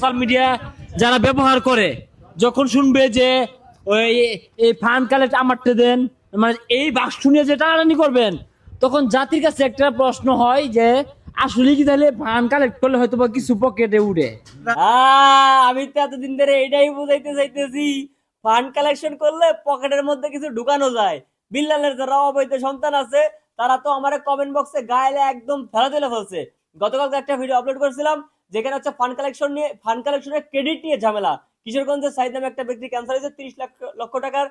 Social media যারা ব্যবহার করে যখন শুনবে যে ওই এই ফান্ড কালেক্ট আমারটা দেন, মানে এই বাক্স নিয়ে যে টানাটানি করবেন, তখন জাতির কাছে একটা প্রশ্ন হয় যে আসলে কি তাহলে ফান্ড কালেক্ট করলে হয়তো বা কিছু পকেটে উঠে। আমি তো এতদিন ধরে এটাই বুঝাইতে চাইতেছি, ফান্ড কালেকশন করলে পকেটের মধ্যে কিছু ঢুকানো যায়। বিল্লালের যারা অবৈধ সন্তান আছে তারা তো আমার কমেন্ট বক্সে গায়ে একদম ফেলা তুলে ফেলছে। গতকালকে একটা ভিডিও আপলোড করেছিলাম যেখানে হচ্ছে ফান্ড কালেকশনের ক্রেডিট নিয়ে ঝামেলা। কিশোরগঞ্জের সাইদ নামে একটা ব্যক্তি ক্যান্সার হয়েছে, 30 লক্ষ টাকার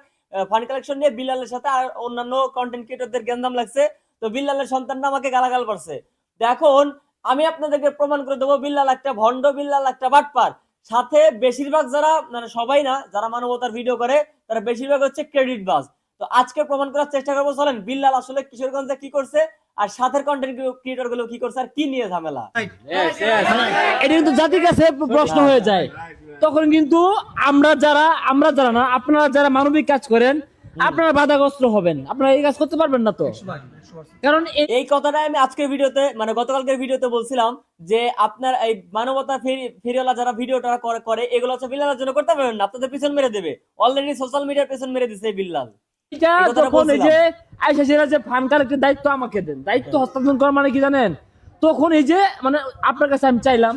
ফান্ড কালেকশন নিয়ে বিল্লালের সাথে আর অন্যান্য কন্টেন্ট ক্রিয়েটরদের গ্যান্দাম লাগছে। তো বিল্লালের সন্তানরা আমাকে গালাগাল করছে। এখন আমি আপনাদেরকে প্রমাণ করে দেবো বিল্লাল একটা ভণ্ড, বিল্লাল একটা বাটপার। সাথে বেশিরভাগ যারা, মানে সবাই না, যারা মানবতার ভিডিও করে তারা বেশিরভাগ হচ্ছে ক্রেডিট বাজ। তো আজকে প্রমাণ করার চেষ্টা করবো, চলেন বিল্লাল আসলে কিশোরগঞ্জে কি করছে আর সাথের কন্টেন্ট ক্রিয়েটর গুলো কি করছে আর কি নিয়ে ঝামেলা। এটা কিন্তু জাতির কাছে প্রশ্ন হয়ে যায়। তখন কিন্তু আমরা যারা না, আপনারা যারা মানবিক কাজ করেন আপনারা বাধাগ্রস্ত হবেন, আপনারা এই কাজ করতে পারবেন না। তো কারণ এই কথাটা আমি আজকের ভিডিওতে, মানে গতকালকের ভিডিওতে বলছিলাম যে আপনার এই মানবতা ফেরিওয়ালা যারা ভিডিওটা করে এগুলো হচ্ছে বিল্লালের জন্য করতে পারবেন না, আপনাদের পিছন মেরে দেবে। অলরেডি সোশ্যাল মিডিয়ার পিছন মেরে দিচ্ছে এই বিল্লাল। এটা তখন এই যে আয়সা সেরা যে ফান্ড কালেক্টের দায়িত্ব আমাকে দেন, দায়িত্ব হস্তান্তর করা মানে কি জানেন, তখন এই যে মানে আপনার কাছে আমি চাইলাম,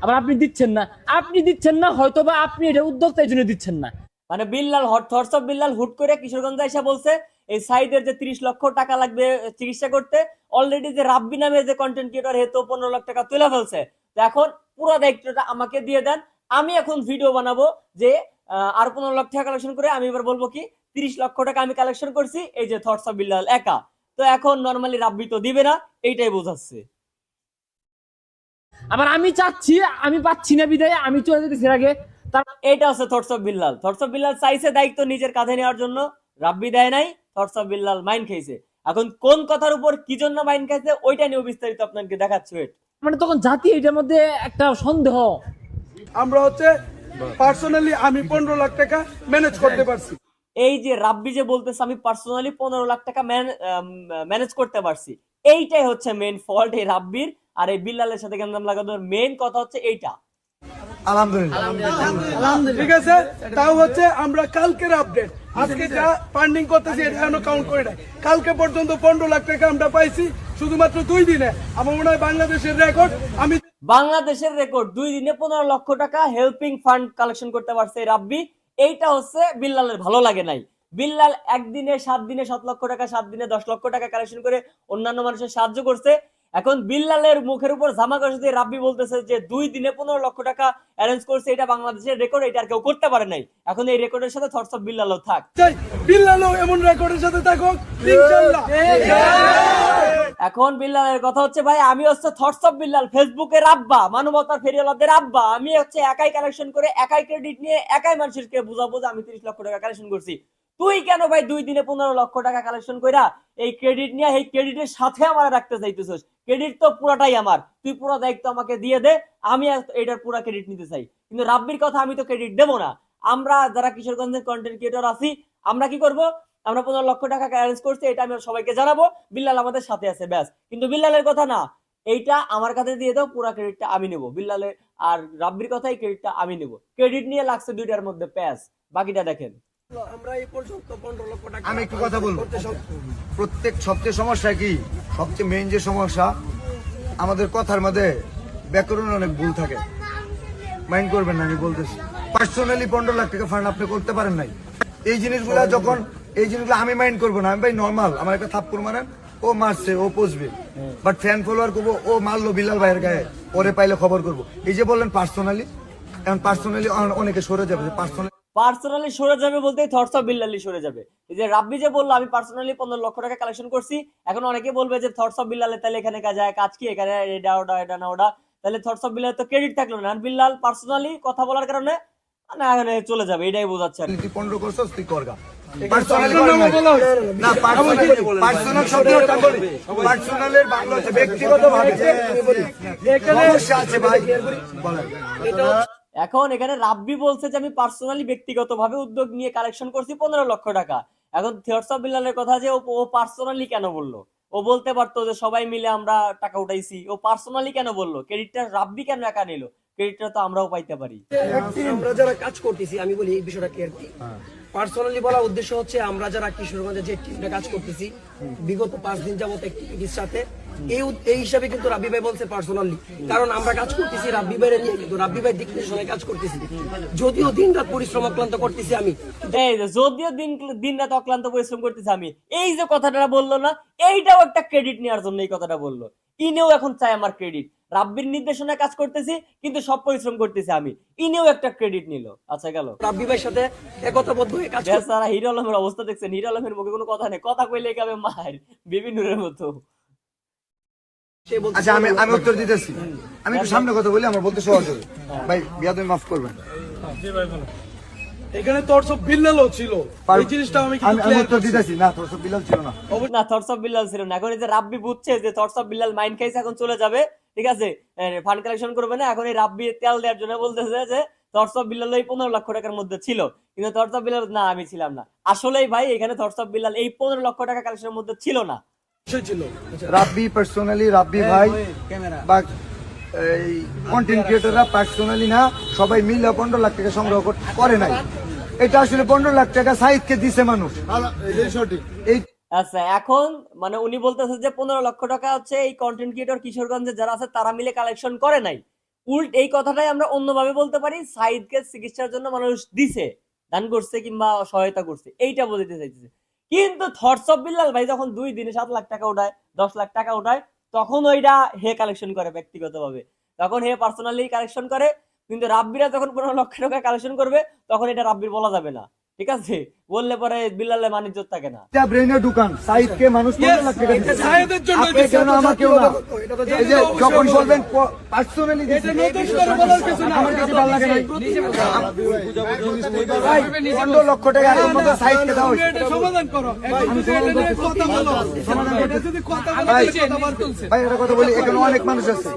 আবার আপনি দিচ্ছেন না, হয়তো বা আপনি এটা উদ্যোক্তা এই জন্য দিচ্ছেন না। মানে বিল্লাল থটস বিল্লাল হুট করে কিশোরগঞ্জে এসে বলছে এই সাইদের যে 30 লক্ষ টাকা লাগবে চিকিৎসা করতে, অলরেডি যে রাব্বি নামে যে কন্টেন্ট ক্রিয়েটর হেতো 15 লাখ টাকা তুলে ফেলছে। তো এখন পুরো দায়িত্বটা আমাকে দিয়ে দেন, আমি এখন ভিডিও বানাবো যে আর 15 লাখ টাকা কালেকশন করে আমি এবার বলবো কি 30 লক্ষ টাকা আমি কালেকশন করছি এই যে থটস অফ বিল্লাল একা। তো এখন নরমালি রাব্বি তো দিবে না, এইটাই বোঝাচ্ছে। আবার আমি পাচ্ছি না বিদায় আমি চলে যেতেছি আগে। এটা হচ্ছে thoughts of Billal. Thoughts of Billal চাইছে দায়িত্ব নিজের কাঁধে নেওয়ার জন্য, রাব্বি দেয় নাই, থটস অফ বিল্লাল মাইন খেয়েছে। এখন কোন কথার উপর কি জন্য মাইন খাইছে ওইটা নিয়ে বিস্তারিত আপনাকে দেখাচ্ছি। মানে তখন জাতি এটার মধ্যে একটা সন্দেহ। আমরা হচ্ছে পার্সোনালি আমি 15 লাখ টাকা ম্যানেজ করতে পারছি। এই যে রাব্বি যে বলতেছে আমি পার্সোনালি 15 লাখ টাকা ম্যানেজ করতে পারছি, এইটাই হচ্ছে মেইন ফল্ট এই রাব্বির আর এই বিল্লালের সাথে গেন্দাম লাগানোর মেইন কথা হচ্ছে এইটা। আলহামদুলিল্লাহ ঠিক আছে। তাও হচ্ছে আমরা কালকের আপডেট, আজকে যা ফান্ডিং করতেছি এটা এখনো কাউন্ট করে নাই। কালকে পর্যন্ত 15 লাখ টাকা আমরা পাইছি শুধুমাত্র 2 দিনে। আমার মনে হয় বাংলাদেশের রেকর্ড, বাংলাদেশের রেকর্ড 2 দিনে 15 লক্ষ টাকা হেল্পিং ফান্ড কালেকশন করতে পারছে রাব্বি। এইটা হচ্ছে বিল্লালের ভালো লাগে নাই। বিল্লাল একদিনে 7 দিনে 7 লক্ষ টাকা, 7 দিনে 10 লক্ষ টাকা কালেকশন করে অন্যান্য মানুষের সাহায্য করছে। এখন বিল্লালের মুখের উপর জামা কষে দিয়ে রাব্বি বলতেছে যে 2 দিনে 15 লক্ষ টাকা অ্যারেঞ্জ করছে, এটা বাংলাদেশের রেকর্ড, এটা আর কেউ করতে পারে নাই। এখন এই রেকর্ডের সাথে থটস অফ বিল্লালও থাক, বিল্লালও এমন রেকর্ডের সাথে থাকুক ইনশাআল্লাহ। এখন বিল্লালের কথা হচ্ছে ভাই আমি হচ্ছে থটস অফ বিল্লাল, ফেসবুকের আব্বা, মানবতার ফেরিওয়ালাদের আব্বা। আমি হচ্ছে একাই কালেকশন করে একাই ক্রেডিট নিয়ে একাই মানুষকে বুঝাবো যে আমি 30 লক্ষ টাকা কালেকশন করছি। তুই কেন ভাই 2 দিনে 15 লক্ষ টাকা কালেকশন কইরা এই ক্রেডিট নিয়ে এই ক্রেডিটের সাথে আমার রাখতে চাইতেছিস? ক্রেডিট তো পুরাটাই আমার, তুই পুরো দায়িত্ব আমাকে দিয়ে দে, আমি এটার পুরো ক্রেডিট নিতে চাই। কিন্তু রাব্বির কথা আমি তো ক্রেডিট দেবো না। আমরা যারা কিশোরগঞ্জের কন্টেন্ট ক্রিয়েটর আছি আমরা কি করব, আমরা 15 লক্ষ টাকা অ্যারেঞ্জ করছি, এটা আমি সবাইকে জানাবো, বিল্লাল আমাদের সাথে আছে ব্যাস। কিন্তু বিল্লালের কথা না, এইটা আমার কাছে দিয়ে দাও, পুরো ক্রেডিটটা আমি নেব। বিল্লালের আর রাব্বির কথাই ক্রেডিটটা আমি নেব। ক্রেডিট নিয়ে লাগছে দুইটার মধ্যে প্যাস, বাকিটা দেখেন। আমরা এই পর্যন্ত 15 লক্ষ টাকা। আমি একটু কথা বলবো, সবচেয়ে সমস্যা কি, সবচেয়ে মেইন যে সমস্যা আমাদের কথার মধ্যে ব্যাকরণে অনেক ভুল থাকে। মাইন্ড করবেন না, আমি বলতেছি পার্সোনালি 15 লাখ টাকা ফান্ড আপনি করতে পারেন নাই। এই জিনিসগুলো আমি মাইন্ড করবো না। আমি ভাই নর্মাল, আমার একটা থাপ্পড় মারেন, ও মারছে, ও পচবে, বাট ফ্যান ফলোয়ার করবো, ও মারলো বিল্লাল ভাইয়ের গায়ে, পরে পাইলে খবর করবো। এই যে বললেন পার্সোনালি, এখন পার্সোনালি অনেকে সরে যাবে। পার্সোনালি সরে যাবে বলতে থটস অফ বিল্লালি সরে যাবে। এই যে রাব্বি যে বললো আমি পার্সোনালি 15 লক্ষ টাকা কালেকশন করছি, এখন অনেকে বলবে যে থটস অফ বিল্লালে তাহলে এখানে কাজ কি, এখানে এটা ওটা এটা না ওটা, তাহলে থটস অফ বিল্লাল তো ক্রেডিট থাকলো না। বিল্লাল পার্সোনালি কথা বলার কারণে না এখানে চলে যাবে, এটাই বোঝাচ্ছে। তুই 15 করছস, তুই করগা। পার্সোনালের বাংলা হচ্ছে ব্যক্তিগতভাবে সমস্যা আছে ভাই। এখন এখানে রাব্বি বলছে যে আমি পার্সোনালি ব্যক্তিগতভাবে উদ্যোগ নিয়ে কালেকশন করছি 15 লক্ষ টাকা। এখন থটস অফ বিল্লালের কথা যে ও পার্সোনালি কেন বললো? ও বলতে পারতো যে সবাই মিলে আমরা টাকা উঠাইছি, ও পার্সোনালি কেন বললো? ক্রেডিটটা রাব্বি কেন একা নিল? ক্রেডিটটা তো আমরাও পাইতে পারি। আমরা যারা কাজ করতেছি, আমি বলি এই বিষয়টা ক্লিয়ার কি, পার্সোনালি বলা উদ্দেশ্য হচ্ছে আমরা যারা কিশোরগঞ্জে যে টিমটা কাজ করতেছি বিগত 5 দিন যাবত অ্যাক্টিভিটির সাথে এই হিসাবে কিন্তু রাব্বি ভাই বলছে পার্সোনালি, কারণ আমরা কাজ করতেছি রাব্বি ভাইরে নিয়ে, কিন্তু রাব্বি ভাই দিক নির্দেশনায় কাজ করতেছি, যদিও দিন রাত পরিশ্রম অক্লান্ত করতেছি আমি। এই যে যদিও দিন রাত অক্লান্ত পরিশ্রম করতেছি আমি, এই যে কথাটা বললো না, এইটাও একটা ক্রেডিট নেওয়ার জন্য এই কথাটা বললো। ইনেও এখন চাই আমার ক্রেডিট, রাব্বির নির্দেশনায় কাজ করতেছি কিন্তু সব পরিশ্রম করতেছি আমি, ইনেও একটা ক্রেডিট নিল। আচ্ছা গেল, রাব্বি ভাইয়ের সাথে একতাবদ্ধ হয়ে কাজ করতে সারা হিরো আলমের অবস্থা দেখছেন, হিরো আলমের মুখে কোনো কথা নেই, কথা কইলে কাবে মার বিভিন্নর মতো। সে বলছে আচ্ছা আমি উত্তর দিতেছি, আমি একটু সামনে কথা বলি, আমার বলতে সহজ হবে। ভাই বিয়াদবি মাফ করবেন। এখানে তোর সব বিল্লালও ছিল, এই জিনিসটা আমি কিন্তু আমি ক্লিয়ার উত্তর দিতেছি না, তোর সব বিলাল ছিল না। না থটস অফ বিল্লাল ছিল না, এখন এই যে রাব্বি বুঝছে যে থটস অফ বিল্লাল মাইন্ড খাইছে, এখন চলে যাবে, ঠিক আছে, ফান্ড কালেকশন করবে না, এখন এই রাব্বি তেল দেওয়ার জন্য বলতেছে যে থটস অফ বিল্লাল এই 15 লক্ষ টাকার মধ্যে ছিল, কিন্তু থটস অফ বিল্লাল না আমি ছিলাম না। আসলেই ভাই এখানে থটস অফ বিল্লাল এই 15 লক্ষ টাকা কালেকশনের মধ্যে ছিল না। বিষয় ছিল। রাব্বি পার্সোনালি, রাব্বি ভাই বা এই কন্টেন্ট ক্রিয়েটররা পার্সোনালি না, সবাই মিলে 15 লাখ টাকা সংগ্রহ করে নাই। এটা আসলে 15 লাখ টাকা সাইদকে দিছে মানুষ, এই আচ্ছা এখন মানে উনি বলতেছে যে 15 লক্ষ টাকা হচ্ছে এই কন্টেন্ট ক্রিয়েটর কিশোরগঞ্জে যারা আছে তারা মিলে কালেকশন করে নাই। উল্ট এই কথাটাই আমরা অন্যভাবে বলতে পারি, সাইদকে চিকিৎসার জন্য মানুষ দিছে, দান করছে কিংবা সহায়তা করছে, এইটা বলতে চাইতেছে। কিন্তু থটস অফ বিল্লাল ভাই যখন 2 দিনে 7 লাখ টাকা উঠায়, 10 লাখ টাকা উঠায়, তখন ওইটা হে কালেকশন করে ব্যক্তিগতভাবে, তখন হে পার্সোনালি কালেকশন করে। কিন্তু রাব্বিরা যখন 15 লক্ষ টাকা কালেকশন করবে তখন এটা রাব্বির বলা যাবে না, ঠিক আছে, বললে পরে বিল্লালের মান ইজ্জত থাকে না। এটা ব্রেনের দোকান, সাইদকে মানুষ 15 লাখ টাকা দিছে। সাহেদের জন্য আপনি কেন আমাকেও না? এই যে যখন বলবেন পার্সোনালি এটা নতুন করে বলার কিছু না। আমার কাছে ভালো লাগে নাই। ভাই 15 লক্ষ টাকা একমাত্র সাইদকে দাও। তুমি এটা সমাধান করো, এখন যদি এটা নিয়ে কথা বলো, এটা যদি কথা বলো, ভাই কথা বার তুলছে। ভাই একটা কথা বলি, এখানে অনেক মানুষ আছে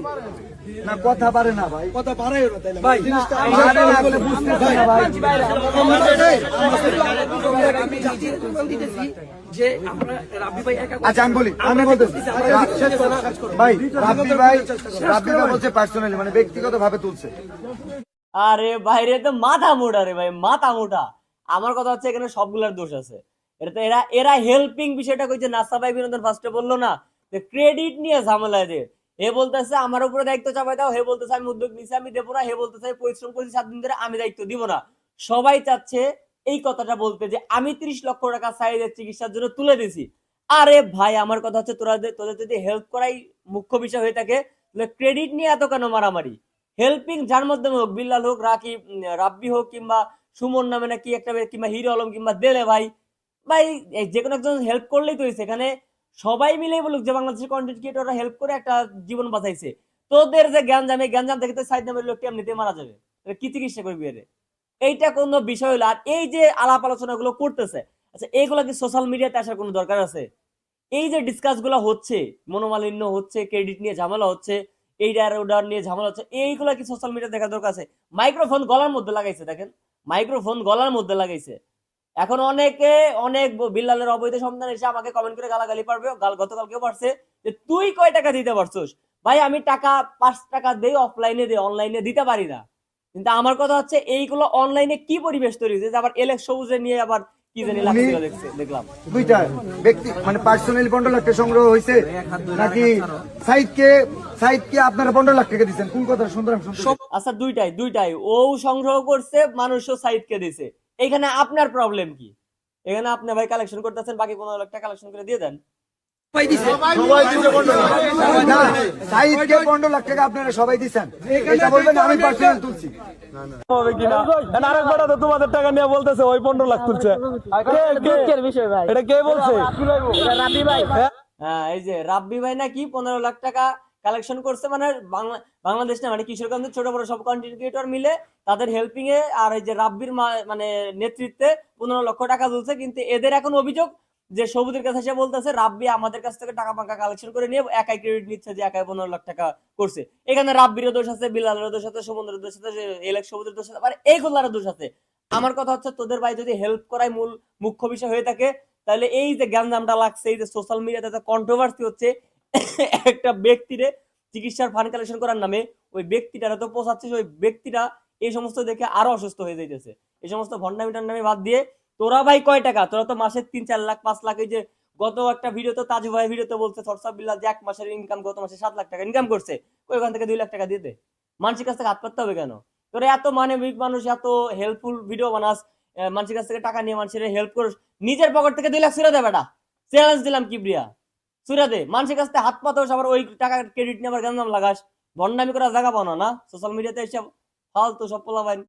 না, কথা পারে না ভাই, কথা বাড়াই ওরা তাইলে ভাই পারে না বলে বুঝতেছে না ভাই। আমি জাতির প্রমাণ দিতেছি যে আমরা রাব্বি ভাই একা আচ্ছা আমি বলি, আমি বলতেছি ভাই রাব্বি ভাই বলছে পার্সোনালি মানে ব্যক্তিগত ভাবে তুলছে। আরে বাইরে তো মাথা মোটা রে ভাই, মাথা মোটা। আমার কথা হচ্ছে এখানে সবগুলার দোষ আছে। এটা তো এরা হেল্পিং বিষয়টা কইছে, নাসা ভাই বিনোদন ফার্স্টে বললো না যে ক্রেডিট নিয়ে ঝামেলা এদের। হে বলতেছে আমার উপরে দায়িত্ব চাপাই দাও, হে বলতেছে আমি উদ্যোগ নিছি আমি দেবো না, হে বলতেছে আমি পরিশ্রম করেছি 7 দিন ধরে আমি দায়িত্ব দিব না। সবাই চাচ্ছে এই কথাটা বলতে যে আমি 30 লক্ষ টাকা সাইদের চিকিৎসার জন্য তুলে দিছি। আরে ভাই আমার কথা হচ্ছে তোদের যদি হেল্প করাই মুখ্য বিষয় হয়ে থাকে তাহলে ক্রেডিট নিয়ে এত কেন মারামারি? হেল্পিং যার মাধ্যমে হোক, বিল্লাল হোক, রাব্বি হোক, কিংবা সুমন নামে না কি একটা কিংবা হিরো আলম কিংবা দেলে ভাই, ভাই যে কোনো একজন হেল্প করলেই তো হয়েছে। এখানে সবাই মিলে বলুক যে বাংলাদেশের কন্টেন্ট ক্রিয়েটররা হেল্প করে একটা জীবন বাঁচাইছে। তোদের যে গ্যাঞ্জাম, এই গ্যাঞ্জাম দেখে তো সাইড নামের লোকটি এমনিতে মারা যাবে, কি চিকিৎসা করবি এর? এইটা কোনো বিষয় হলো? আর এই যে আলাপ আলোচনা গুলো করতেছে, আচ্ছা এইগুলা কি সোশ্যাল মিডিয়াতে আসার কোনো দরকার আছে? এই যে ডিসকাস গুলো হচ্ছে, মনোমালিন্য হচ্ছে, ক্রেডিট নিয়ে ঝামেলা হচ্ছে, এইটার ওটার নিয়ে ঝামেলা হচ্ছে, এইগুলা কি সোশ্যাল মিডিয়া দেখার দরকার আছে? মাইক্রোফোন গলার মধ্যে লাগাইছে, দেখেন মাইক্রোফোন গলার মধ্যে লাগাইছে। এখন অনেক বিল্লালের অবৈধ সন্তান এসে আমাকে কমেন্ট করে গালাগালি পারবে, গতকালকেও পারছে যে তুই কয় টাকা দিতে পারছিস। ভাই আমি টাকা 5 টাকা দেই, অফলাইনে দেই, অনলাইনে দিতে পারি না। কিন্তু আমার কথা হচ্ছে এইগুলো অনলাইনে কি পরিবেশ তৈরি হয়েছে, আবার এলেক্স সবুজে নিয়ে আবার কি জানি লাগছিল দেখলাম। দুইটা ব্যক্তি মানে পার্সোনালি 15 লাখ টাকা সংগ্রহ হয়েছে নাকি সাইদকে আপনারা 15 লাখ টাকা দিচ্ছেন? কোন কথা সুন্দর? আচ্ছা দুইটাই ও সংগ্রহ করছে, মানুষও সাইদকে দিছে। এখানে আপনার প্রবলেম কি? এখানে আপনি ভাই কালেকশন করতেছেন, বাকি 15 লাখ টাকা কালেকশন করে দিয়ে দেন। ভাই দিছে না, সাইদকে 15 লাখ টাকা আপনারা সবাই দিচ্ছেন, এটা বলবেন আমি পার্সোনাল তুলছি। তোমাদের টাকা নিয়ে বলতেছে ওই 15 লাখ তুলছে, এটা কে বলছে? হ্যাঁ এই যে রাব্বি ভাই নাকি 15 লাখ টাকা কালেকশন করছে, মানে বাংলাদেশ না মানে কিশোরগঞ্জের ছোট বড় সব কন্টেন্ট ক্রিয়েটর মিলে তাদের হেল্পিং এ, আর এই যে রাব্বির মানে নেতৃত্বে 15 লক্ষ টাকা তুলছে। কিন্তু এদের এখন অভিযোগ যে সবুজের কাছে এসে বলতেছে রাব্বি আমাদের কাছ থেকে টাকা পাকা কালেকশন করে নিয়ে একাই ক্রেডিট নিচ্ছে যে একাই 15 লাখ টাকা করছে। এখানে রাব্বিরও দোষ আছে, বিল্লালের দোষ আছে, সুমন্দ্রের দোষ আছে, এলেক্স সবুজের দোষ আছে, আবার এইগুলার দোষ আছে। আমার কথা হচ্ছে তোদের ভাই যদি হেল্প করাই মুখ্য বিষয় হয়ে থাকে তাহলে এই যে গ্যাঞ্জামটা লাগছে, এই যে সোশ্যাল মিডিয়াতে কন্ট্রোভার্সি হচ্ছে একটা ব্যক্তিরে চিকিৎসার ফান্ড কালেকশন করার নামে, ওই ব্যক্তিটারা তো পোষাচ্ছিস, ওই ব্যক্তিটা এই সমস্ত দেখে আরো অসুস্থ হয়ে যাইতেছে। এই সমস্ত ভন্ডামি টন্ডামি বাদ দিয়ে তোরা ভাই কয় টাকা, তোরা তো মাসে 3-4 লাখ 5 লাখ, এই যে গত একটা ভিডিও তো তাজু ভাই ভিডিওতে বলছে সরসাবিল্লাহ যে এক মাসের ইনকাম গত মাসে 7 লাখ টাকা ইনকাম করছে, ওইখান থেকে 2 লাখ টাকা দিতে মানুষের কাছ থেকে হাত পাততে হবে কেন? তোরা এত মানবিক মানুষ, এত হেল্পফুল ভিডিও বানাস, মানুষের কাছ থেকে টাকা নিয়ে মানুষের হেল্প করিস, নিজের পকেট থেকে 2 লাখ সুরা দে বেটা, চ্যালেঞ্জ দিলাম কিবরিয়া, সুরা দে। মানুষের কাছ থেকে হাত পাতোস, আবার ওই টাকা ক্রেডিট নিয়ে আবার গাঞ্জাম লাগাস, ভন্ডামি করার জায়গা পাও না। সোশ্যাল মিডিয়াতে এসে ফালতু সব পোলাপাইন